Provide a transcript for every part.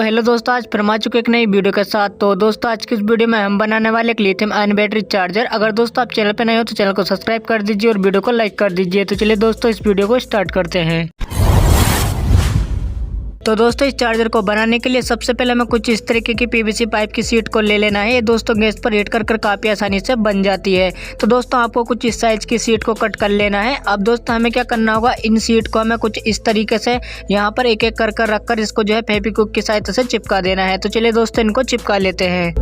तो हेलो दोस्तों, आज फिर हम आ चुके एक नई वीडियो के साथ। तो दोस्तों आज की इस वीडियो में हम बनाने वाले एक लिथियम आयन बैटरी चार्जर। अगर दोस्तों आप चैनल पे नए हो तो चैनल को सब्सक्राइब कर दीजिए और वीडियो को लाइक कर दीजिए। तो चलिए दोस्तों इस वीडियो को स्टार्ट करते हैं। तो दोस्तों इस चार्जर को बनाने के लिए सबसे पहले हमें कुछ इस तरीके की पीवीसी पाइप की शीट को ले लेना है। ये दोस्तों गैस पर हीट कर काफ़ी आसानी से बन जाती है। तो दोस्तों आपको कुछ इस साइज की शीट को कट कर लेना है। अब दोस्तों हमें क्या करना होगा, इन शीट को हमें कुछ इस तरीके से यहाँ पर एक एक कर रखकर इसको जो है फेविक्विक की सहायता से चिपका देना है। तो चलिए दोस्तों इनको चिपका लेते हैं।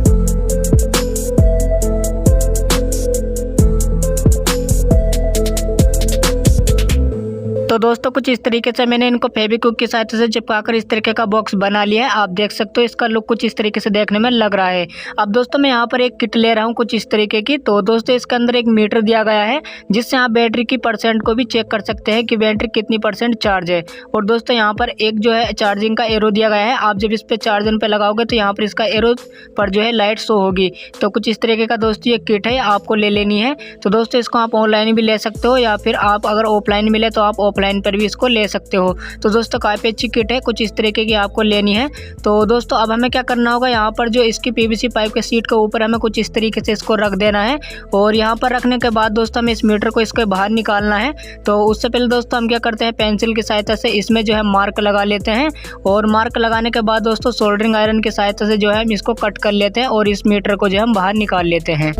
तो दोस्तों कुछ इस तरीके से मैंने इनको फेविक्विक की सहायता से चिपकाकर इस तरीके का बॉक्स बना लिया है। आप देख सकते हो इसका लुक कुछ इस तरीके से देखने में लग रहा है। अब दोस्तों मैं यहाँ पर एक किट ले रहा हूँ कुछ इस तरीके की। तो दोस्तों इसके अंदर एक मीटर दिया गया है जिससे आप बैटरी की परसेंट को भी चेक कर सकते हैं कि बैटरी कितनी परसेंट चार्ज है। और दोस्तों यहाँ पर एक जो है चार्जिंग का एरो दिया गया है। आप जब इस पर चार्जर पे लगाओगे तो यहाँ पर इसका एरो पर जो है लाइट शो होगी। तो कुछ इस तरीके का दोस्तों ये किट है, आपको ले लेनी है। तो दोस्तों इसको आप ऑनलाइन भी ले सकते हो या फिर आप अगर ऑफलाइन मिले तो आप लाइन पर भी इसको ले सकते हो। तो दोस्तों काफ़ी अच्छी किट है, कुछ इस तरीके की आपको लेनी है। तो दोस्तों अब हमें क्या करना होगा, यहाँ पर जो इसकी पीवीसी पाइप के शीट के ऊपर हमें कुछ इस तरीके से इसको रख देना है। और यहाँ पर रखने के बाद दोस्तों हमें इस मीटर को इसके बाहर निकालना है। तो उससे पहले दोस्तों हम क्या करते हैं, पेंसिल की सहायता से इसमें जो है मार्क लगा लेते हैं। और मार्क लगाने के बाद दोस्तों सोल्डरिंग आयरन की सहायता से जो है हम इसको कट कर लेते हैं और इस मीटर को जो है हम बाहर निकाल लेते हैं।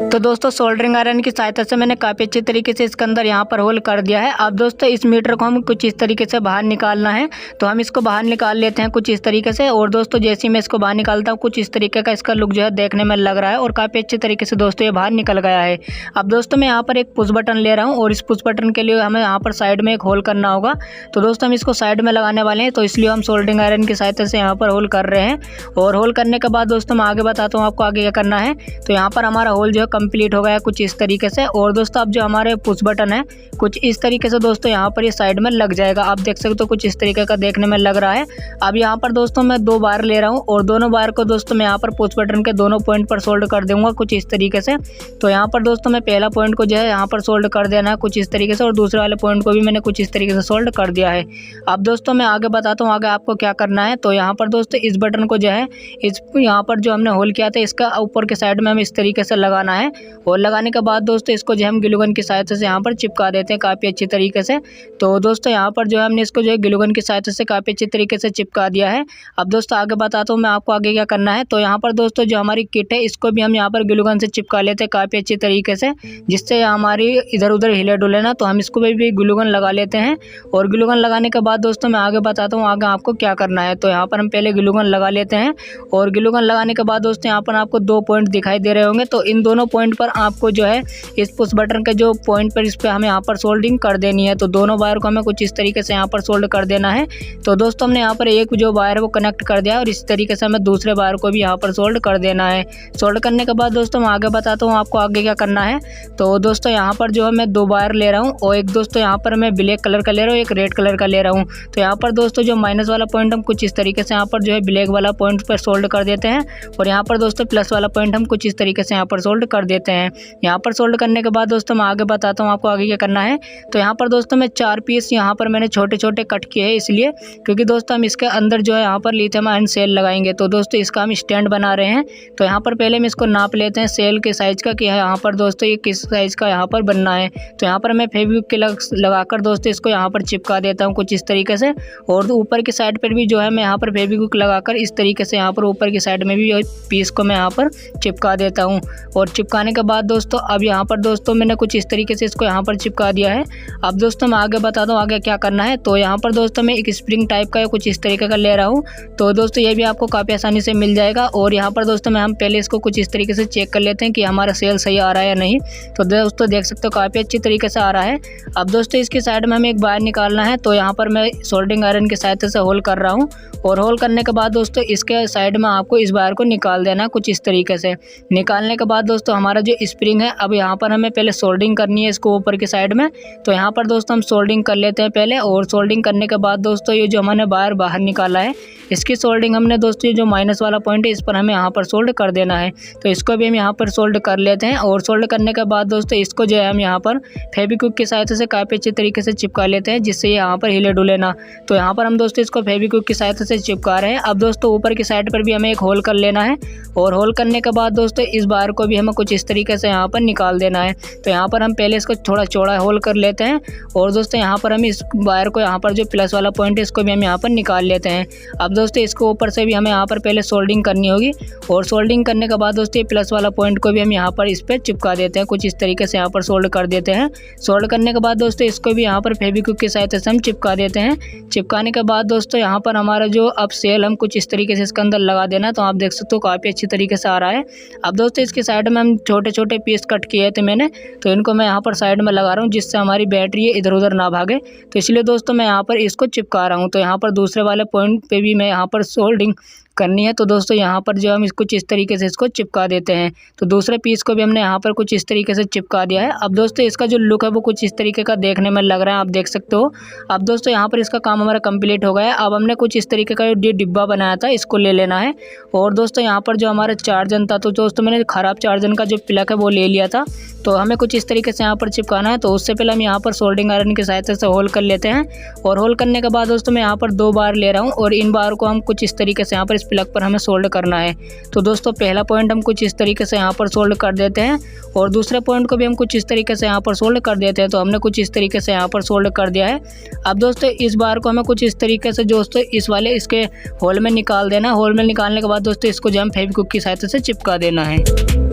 तो दोस्तों सोल्डरिंग आयरन की सहायता से मैंने काफ़ी अच्छे तरीके से इसके अंदर यहाँ पर होल कर दिया है। अब दोस्तों इस मीटर को हम कुछ इस तरीके से बाहर निकालना है। तो हम इसको बाहर निकाल लेते हैं कुछ इस तरीके से। और दोस्तों जैसे ही मैं इसको बाहर निकालता हूँ कुछ इस तरीके का इसका लुक जो है देखने में लग रहा है और काफ़ी अच्छे तरीके से दोस्तों ये बाहर निकल गया है। अब दोस्तों मैं यहाँ पर एक पुश बटन ले रहा हूँ और इस पुश बटन के लिए हमें यहाँ पर साइड में एक होल करना होगा। तो दोस्तों हम इसको साइड में लगाने वाले हैं, तो इसलिए हम सोल्डरिंग आयरन की सहायता से यहाँ पर होल कर रहे हैं। और होल करने के बाद दोस्तों मैं आगे बताता हूँ आपको आगे क्या करना है। तो यहाँ पर हमारा होल जो है कंप्लीट हो गया है कुछ इस तरीके से। और दोस्तों अब जो हमारे पुश बटन है कुछ इस तरीके से दोस्तों यहाँ पर ये साइड में लग जाएगा। आप देख सकते हो कुछ इस तरीके का देखने में लग रहा है। अब यहाँ पर दोस्तों मैं 2 बार ले रहा हूँ और दोनों बार को दोस्तों मैं यहाँ पर पुश बटन के दोनों पॉइंट पर सोल्ड कर दूंगा कुछ इस तरीके से। तो यहाँ पर दोस्तों मैं पहला पॉइंट को जो है यहाँ पर सोल्ड कर देना है कुछ इस तरीके से और दूसरे वाले पॉइंट को भी मैंने कुछ इस तरीके से सोल्ड कर दिया है। अब दोस्तों मैं आगे बताता हूँ आगे आपको क्या करना है। तो यहाँ पर दोस्तों इस बटन को जो है इस यहाँ पर जो हमने होल किया था इसका ऊपर के साइड में हमें इस तरीके से लगाना है। और लगाने के बाद दोस्तों इसको जो हम ग्लू गन की सहायता से यहाँ पर चिपका देते हैं काफ़ी अच्छी तरीके से। तो दोस्तों यहाँ पर जो है हमने इसको जो है ग्लू गन की सहायता से काफ़ी अच्छी तरीके से चिपका दिया है। अब दोस्तों आगे बताता हूँ मैं आपको आगे क्या करना है। तो यहाँ पर दोस्तों जो हमारी किट है इसको भी हम यहाँ पर ग्लू गन से चिपका लेते हैं काफ़ी अच्छी तरीके से, जिससे हमारी इधर उधर हिले डुले ना। तो हम इसको भी ग्लू गन लगा लेते हैं। और ग्लू गन लगाने के बाद दोस्तों मैं आगे बताता हूँ आगे आपको क्या करना है। तो यहाँ पर हम पहले ग्लू गन लगा लेते हैं। और ग्लू गन लगाने के बाद दोस्तों यहाँ पर आपको 2 पॉइंट दिखाई दे रहे होंगे। तो इन दोनों पॉइंट पर आपको जो है इस पुश बटन के जो पॉइंट पर इस पर हमें यहाँ पर सोल्डिंग कर देनी है। तो दोनों वायर को हमें कुछ इस तरीके से यहाँ पर सोल्ड कर देना है। तो दोस्तों हमने यहाँ पर एक जो वायर है वो कनेक्ट कर दिया और इस तरीके से हमें दूसरे वायर को भी यहाँ पर सोल्ड कर देना है। सोल्ड करने के बाद दोस्तों मैं आगे बताता हूँ आपको आगे क्या करना है। तो दोस्तों यहाँ पर जो है मैं 2 वायर ले रहा हूँ और एक दोस्तों यहाँ पर मैं ब्लैक कलर का ले रहा हूँ, एक रेड कलर का ले रहा हूँ। तो यहाँ पर दोस्तों जो माइनस वाला पॉइंट हम कुछ इस तरीके से यहाँ पर जो है ब्लैक वाला पॉइंट पर सोल्ड कर देते हैं। और यहाँ पर दोस्तों प्लस वाला पॉइंट हम कुछ इस तरीके से यहाँ पर सोल्ड कर देते हैं। यहाँ पर सोल्ड करने के बाद दोस्तों मैं आगे बताता हूँ आपको आगे क्या करना है। तो यहाँ पर दोस्तों मैं 4 पीस यहाँ पर मैंने छोटे छोटे कट किए हैं, इसलिए क्योंकि दोस्तों हम इसके अंदर जो है यहाँ पर लिथियम आयन सेल लगाएंगे। तो दोस्तों इसका हम स्टैंड बना रहे हैं। तो यहाँ पर पहले हम इसको नाप लेते हैं सेल के साइज़ का कि यहाँ पर दोस्तों ये किस साइज़ का यहाँ पर बनना है। तो यहाँ पर मैं फेविक्विक लगाकर दोस्तों इसको यहाँ पर चिपका देता हूँ कुछ इस तरीके से। और ऊपर की साइड पर भी जो है मैं यहाँ पर फेविक्विक लगाकर इस तरीके से यहाँ पर ऊपर की साइड में भी पीस को मैं यहाँ पर चिपका देता हूँ। और चिपकाने के बाद दोस्तों अब यहाँ पर दोस्तों मैंने कुछ इस तरीके से इसको यहाँ पर चिपका दिया है। अब दोस्तों मैं आगे बताता हूँ आगे क्या करना है। तो यहाँ पर दोस्तों मैं एक स्प्रिंग टाइप का कुछ इस तरीके का ले रहा हूँ। तो दोस्तों ये भी आपको काफ़ी आसानी से मिल जाएगा। और यहाँ पर दोस्तों हम पहले इसको कुछ इस तरीके से चेक कर लेते हैं कि हमारा सेल सही आ रहा है या नहीं। तो दोस्तों देख सकते हो काफ़ी अच्छी तरीके से आ रहा है। अब दोस्तों इसकी साइड में हमें एक वायर निकालना है। तो यहाँ पर मैं सोल्डरिंग आयरन की सहायता से होल कर रहा हूँ। और होल करने के बाद दोस्तों इसके साइड में आपको इस वायर को निकाल देना कुछ इस तरीके से। निकालने के बाद दोस्तों हमारा जो स्प्रिंग है अब यहाँ पर हमें पहले सोल्डिंग करनी है इसको ऊपर की साइड में। तो यहाँ पर दोस्तों हम सोल्डिंग कर लेते हैं पहले, और सोल्डिंग करने के बाद दोस्तों ये जो हमने वायर बाहर निकाला है इसकी सोल्डिंग हमने दोस्तों जो माइनस वाला पॉइंट है इस पर हमें यहाँ पर सोल्ड कर देना है। तो इसको भी हम यहाँ पर सोल्ड कर लेते हैं, और सोल्ड करने के बाद दोस्तों इसको जो है हम यहाँ पर फेविक्विक की सहायता से काफ़ी अच्छे तरीके से चिपका लेते हैं, जिससे ये यहाँ पर हिले डुले ना। तो यहाँ पर हम दोस्तों इसको फेविक्विक की सहायता से चिपका रहे हैं। अब दोस्तों ऊपर की साइड पर भी हमें एक होल कर लेना है, और होल करने के बाद दोस्तों इस वायर को भी हमें कुछ इस तरीके से यहाँ पर निकाल देना है। तो यहाँ पर हम पहले इसको थोड़ा चौड़ा होल कर लेते हैं, और दोस्तों यहाँ पर हम इस वायर को यहाँ पर जो प्लस वाला पॉइंट है इसको भी हम यहाँ पर निकाल लेते हैं। अब दोस्तों इसको ऊपर से भी हमें यहाँ पर पहले सोल्डिंग करनी होगी, और सोल्डिंग करने के बाद दोस्तों ये प्लस वाला पॉइंट को भी हम यहाँ पर इस पर चिपका देते हैं, कुछ इस तरीके से यहाँ पर सोल्ड कर देते हैं। सोल्ड करने के बाद दोस्तों इसको भी यहाँ पर फेविक्विक की सहायता से हम चिपका देते हैं। चिपकाने के बाद दोस्तों यहाँ पर हमारा जो अब सेल हम कुछ इस तरीके से इसके अंदर लगा देना। तो आप देख सकते हो काफ़ी अच्छी तरीके से आ रहा है। अब दोस्तों इसके साइड में हम छोटे छोटे पीस कट किए थे मैंने, तो इनको मैं यहाँ पर साइड में लगा रहा हूँ, जिससे हमारी बैटरी इधर उधर ना भागे। तो इसलिए दोस्तों मैं यहाँ पर इसको चिपका रहा हूँ। तो यहाँ पर दूसरे वाले पॉइंट पे भी मैं यहाँ पर सोल्डिंग करनी है। तो दोस्तों यहाँ पर जो हम कुछ इस तरीके से इसको चिपका देते हैं। तो दूसरे पीस को भी हमने यहाँ पर कुछ इस तरीके से चिपका दिया है। अब दोस्तों इसका जो लुक है वो कुछ इस तरीके का देखने में लग रहा है, आप देख सकते हो। अब दोस्तों यहाँ पर इसका काम हमारा कंप्लीट हो गया है। अब हमने कुछ इस तरीके का जो डिब्बा बनाया था इसको ले लेना है, और दोस्तों यहाँ पर जो हमारा चार्जर था, तो दोस्तों मैंने ख़राब चार्जर का जो प्लग है वो ले लिया था। तो हमें कुछ इस तरीके से यहाँ पर चिपकाना है। तो उससे पहले हम यहाँ पर सोल्डिंग आयरन की सहायता से होल कर लेते हैं, और होल करने के बाद दोस्तों मैं यहाँ पर 2 बार ले रहा हूँ, और इन बार को हम कुछ इस तरीके से यहाँ पर इस प्लग पर हमें सोल्ड करना है। तो दोस्तों पहला पॉइंट हम कुछ इस तरीके से यहाँ पर सोल्ड कर देते हैं, और दूसरे पॉइंट को भी हम कुछ इस तरीके से यहाँ पर सोल्ड कर देते हैं। तो हमने कुछ इस तरीके से यहाँ पर सोल्ड कर दिया है। अब दोस्तों इस बार को हमें कुछ इस तरीके से दोस्तों इस वाले इसके होल में निकाल देना। होल में निकालने के बाद दोस्तों इसको जो हम फेविक्विक की सहायता से चिपका देना है।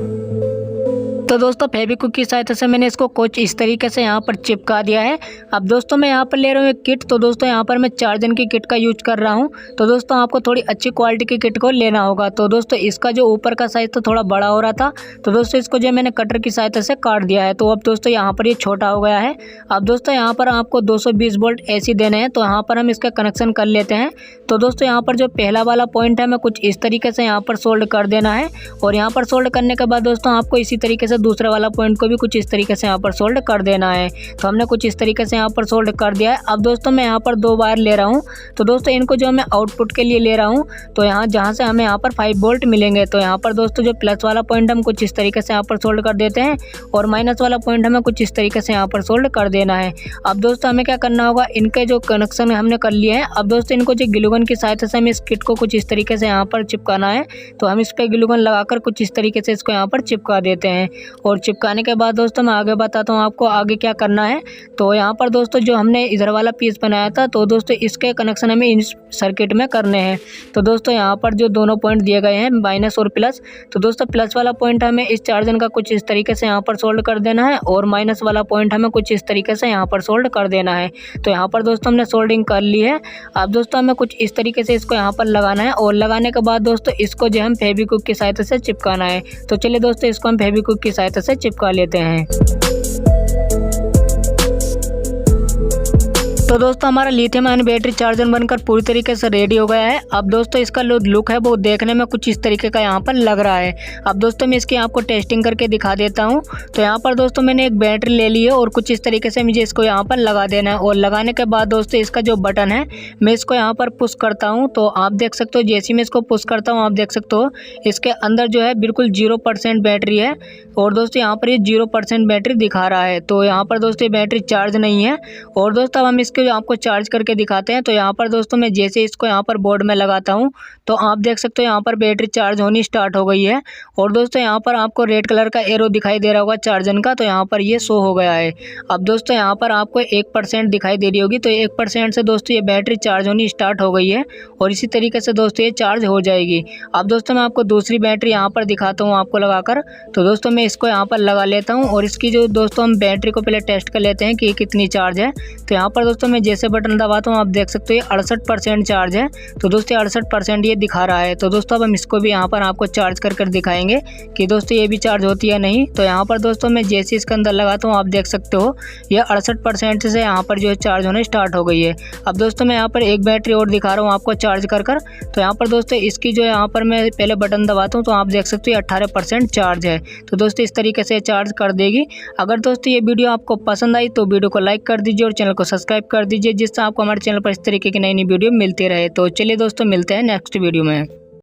तो दोस्तों फेविक्विक की सहायता से मैंने इसको कुछ इस तरीके से यहाँ पर चिपका दिया है। अब दोस्तों मैं यहाँ पर ले रहा हूँ एक किट। तो दोस्तों यहाँ पर मैं 4 जन की किट का यूज कर रहा हूँ। तो दोस्तों आपको थोड़ी अच्छी क्वालिटी की किट को लेना होगा। तो दोस्तों इसका जो ऊपर का साइज तो थोड़ा बड़ा हो रहा था, तो दोस्तों इसको जो मैंने कटर की सहायता से काट दिया है। तो अब दोस्तों यहाँ पर ये छोटा हो गया है। अब दोस्तों यहाँ पर आपको 220 वोल्ट AC देने हैं। तो यहाँ पर हम इसका कनेक्शन कर लेते हैं। तो दोस्तों यहाँ पर जो पहला वाला पॉइंट है मैं कुछ इस तरीके से यहाँ पर सोल्ड कर देना है, और यहाँ पर सोल्ड करने के बाद दोस्तों आपको इसी तरीके से दूसरे वाला पॉइंट को भी कुछ इस तरीके से यहाँ पर सोल्ड कर देना है। तो हमने कुछ इस तरीके से यहाँ पर सोल्ड कर दिया है। अब दोस्तों मैं यहाँ पर 2 वायर ले रहा हूँ। तो दोस्तों इनको जो मैं आउटपुट के लिए ले रहा हूँ, तो यहाँ जहाँ से हमें यहाँ पर 5 वोल्ट मिलेंगे। तो यहाँ पर दोस्तों जो प्लस वाला पॉइंट हम कुछ इस तरीके से यहाँ पर सोल्ड कर देते हैं, और माइनस वाला पॉइंट हमें कुछ इस तरीके से यहाँ पर सोल्ड कर देना है। अब दोस्तों हमें क्या करना होगा, इनके जो कनेक्शन हमने कर लिए हैं, अब दोस्तों इनको जो ग्लू गन की सहायता से हमें इस किट को कुछ इस तरीके से यहाँ पर चिपकाना है। तो हम इस पर ग्लू गन लगाकर कुछ इस तरीके से इसको यहाँ पर चिपका देते हैं, और चिपकाने के बाद दोस्तों मैं आगे बताता हूँ आपको आगे क्या करना है। तो यहाँ पर दोस्तों जो हमने इधर वाला पीस बनाया था, तो दोस्तों इसके कनेक्शन हमें इस सर्किट में करने हैं। तो दोस्तों यहाँ पर जो दोनों पॉइंट दिए गए हैं माइनस और प्लस, तो दोस्तों प्लस वाला पॉइंट हमें इस चार्जर का कुछ इस तरीके से यहाँ पर सोल्ड कर देना है, और माइनस वाला पॉइंट हमें कुछ इस तरीके से यहाँ पर सोल्ड कर देना है। तो यहाँ पर दोस्तों हमने सोल्डिंग कर ली है। अब दोस्तों हमें कुछ इस तरीके से इसको यहाँ पर लगाना है, और लगाने के बाद दोस्तों इसको जो हम फेविक्विक की सहायता से चिपकाना है। तो चलिए दोस्तों इसको हम फेविक्विक की सहायता से चिपका लेते हैं। तो दोस्तों हमारा लिथियम आयन बैटरी चार्जर बनकर पूरी तरीके से रेडी हो गया है। अब दोस्तों इसका लुक है वो देखने में कुछ इस तरीके का यहाँ पर लग रहा है। अब दोस्तों मैं इसकी आपको टेस्टिंग करके दिखा देता हूँ। तो यहाँ पर दोस्तों मैंने एक बैटरी ले ली है, और कुछ इस तरीके से मुझे इसको यहाँ पर लगा देना है। और लगाने के बाद दोस्तों इसका जो बटन है मैं इसको यहाँ पर पुश करता हूँ। तो आप देख सकते हो जैसे मैं इसको पुश करता हूँ, आप देख सकते हो इसके अंदर जो है बिल्कुल 0% बैटरी है, और दोस्तों यहाँ पर ये 0% बैटरी दिखा रहा है। तो यहाँ पर दोस्तों ये बैटरी चार्ज नहीं है। और दोस्तों हम इसके आपको चार्ज करके दिखाते हैं। तो यहाँ पर दोस्तों मैं जैसे इसको यहाँ पर बोर्ड में लगाता हूँ, तो आप देख सकते हो यहाँ पर बैटरी चार्ज होनी स्टार्ट हो गई है। और दोस्तों यहाँ पर आपको रेड कलर का एरो दिखाई दे रहा होगा चार्जर का, तो यहाँ पर ये शो हो गया है। अब दोस्तों यहाँ पर आपको 1% दिखाई दे रही होगी। तो 1% से दोस्तों ये बैटरी चार्ज होनी स्टार्ट हो गई है, और इसी तरीके से दोस्तों ये चार्ज हो जाएगी। अब दोस्तों मैं आपको दूसरी बैटरी यहाँ पर दिखाता हूँ आपको लगाकर। तो दोस्तों मैं इसको यहाँ पर लगा लेता हूँ, और इसकी जो दोस्तों हम बैटरी को पहले टेस्ट कर लेते हैं कि कितनी चार्ज है। तो यहाँ पर दोस्तों मैं जैसे बटन दबाता हूँ आप देख सकते हो ये 68% चार्ज है। तो दोस्तों 68% ये दिखा रहा है। तो दोस्तों अब हम इसको भी यहाँ पर आपको चार्ज कर दिखाएंगे कि दोस्तों ये भी चार्ज होती है नहीं। तो यहाँ पर दोस्तों मैं जैसे इसके अंदर लगाता हूँ आप देख सकते हो ये 68% से यहाँ पर जो है चार्ज होने स्टार्ट हो गई है। अब दोस्तों मैं यहाँ पर एक बैटरी और दिखा रहा हूँ आपको चार्ज कर। तो यहाँ पर दोस्तों इसकी जो यहाँ पर मैं पहले बटन दबाता हूँ तो आप देख सकते हो 18% चार्ज है। तो दोस्तों इस तरीके से चार्ज कर देगी। अगर दोस्तों ये वीडियो आपको पसंद आई तो वीडियो को लाइक कर दीजिए और चैनल को सब्सक्राइब कर दीजिए, जिससे आपको हमारे चैनल पर इस तरीके की नई वीडियो मिलती रहे। तो चलिए दोस्तों मिलते हैं नेक्स्ट वीडियो में।